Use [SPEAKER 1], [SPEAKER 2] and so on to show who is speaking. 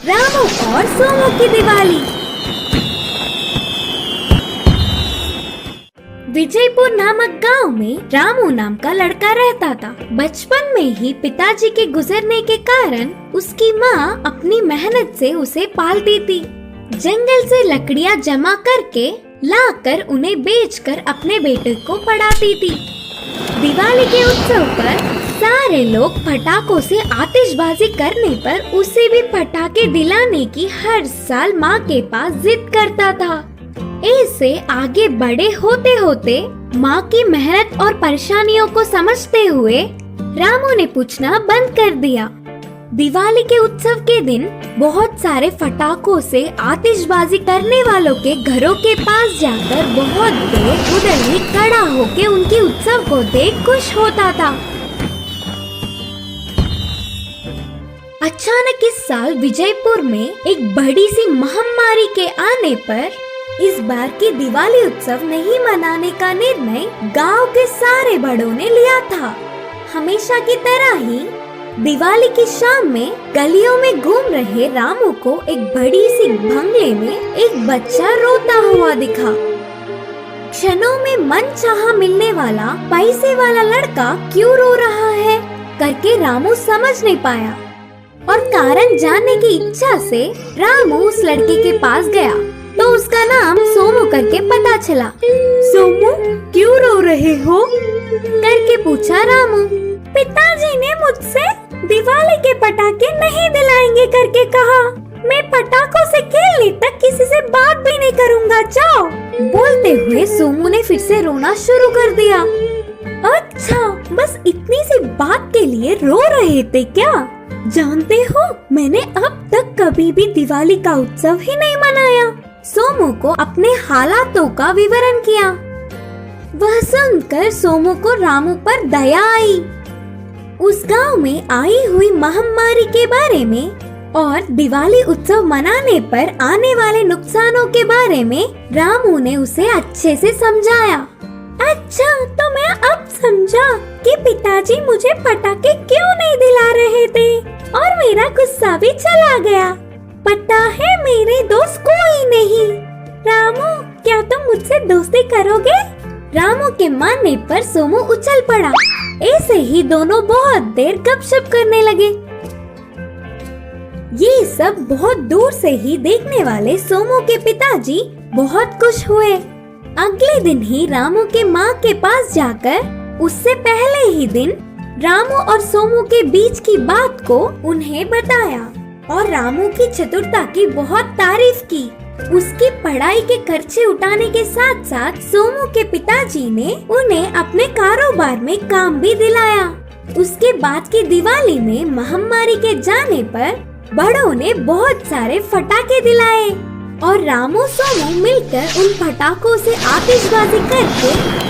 [SPEAKER 1] रामू और सोमू की दिवाली। विजयपुर नामक गांव में रामू नाम का लड़का रहता था। बचपन में ही पिताजी के गुजरने के कारण उसकी माँ अपनी मेहनत से उसे पालती थी। जंगल से लकड़ियाँ जमा करके लाकर उन्हें बेचकर अपने बेटे को पढ़ाती थी। दिवाली के उत्सव पर सारे लोग पटाखों से आतिशबाजी करने पर उसे भी पटाखे दिलाने की हर साल माँ के पास जिद करता था। ऐसे आगे बड़े होते होते माँ की मेहनत और परेशानियों को समझते हुए रामू ने पूछना बंद कर दिया। दिवाली के उत्सव के दिन बहुत सारे पटाखों से आतिशबाजी करने वालों के घरों के पास जाकर बहुत देर उधर ही खड़ा होकर उनके उत्सव को देख खुश होता था। अचानक इस साल विजयपुर में एक बड़ी सी महामारी के आने पर इस बार की दिवाली उत्सव नहीं मनाने का निर्णय गांव के सारे बड़ों ने लिया था। हमेशा की तरह ही दिवाली की शाम में गलियों में घूम रहे रामू को एक बड़ी सी बंगले में एक बच्चा रोता हुआ दिखा। क्षणों में मनचाहा मिलने वाला पैसे वाला लड़का क्यों रो रहा है करके रामू समझ नहीं पाया और कारण जानने की इच्छा से रामू उस लड़के के पास गया तो उसका नाम सोमू करके पता चला। सोमू, क्यों रो रहे हो करके पूछा रामू। पिताजी ने मुझसे दिवाली के पटाखे नहीं दिलाएंगे करके कहा। मैं पटाखों से खेलने तक किसी से बात भी नहीं करूँगा, जाओ। बोलते हुए सोमू ने फिर से रोना शुरू कर दिया। अच्छा, बस इतनी सी बात के लिए रो रहे थे क्या? जानते हो, मैंने अब तक कभी भी दिवाली का उत्सव ही नहीं मनाया। सोमू को अपने हालातों का विवरण किया। वह सुनकर सोमू को रामू पर दया आई। उस गांव में आई हुई महामारी के बारे में और दिवाली उत्सव मनाने पर आने वाले नुकसानों के बारे में रामू ने उसे अच्छे से समझाया। अच्छा, तो मैं अब समझा कि पिताजी मुझे पटाखे क्यों नहीं दिला रहे थे और मेरा गुस्सा भी चला गया। पता है, मेरे दोस्त कोई नहीं। रामू, क्या तुम मुझसे दोस्ती करोगे? रामू के मानने पर सोमू उछल पड़ा। ऐसे ही दोनों बहुत देर गपशप करने लगे। ये सब बहुत दूर से ही देखने वाले सोमू के पिताजी बहुत खुश हुए। अगले दिन ही रामू के माँ के पास जाकर उससे पहले ही दिन रामू और सोमू के बीच की बात को उन्हें बताया और रामू की चतुरता की बहुत तारीफ की। उसकी पढ़ाई के खर्चे उठाने के साथ साथ सोमू के पिताजी ने उन्हें अपने कारोबार में काम भी दिलाया। उसके बाद की दिवाली में महामारी के जाने पर बड़ों ने बहुत सारे पटाखे दिलाए और रामू सोमू मिलकर उन पटाखों से आतिशबाजी करके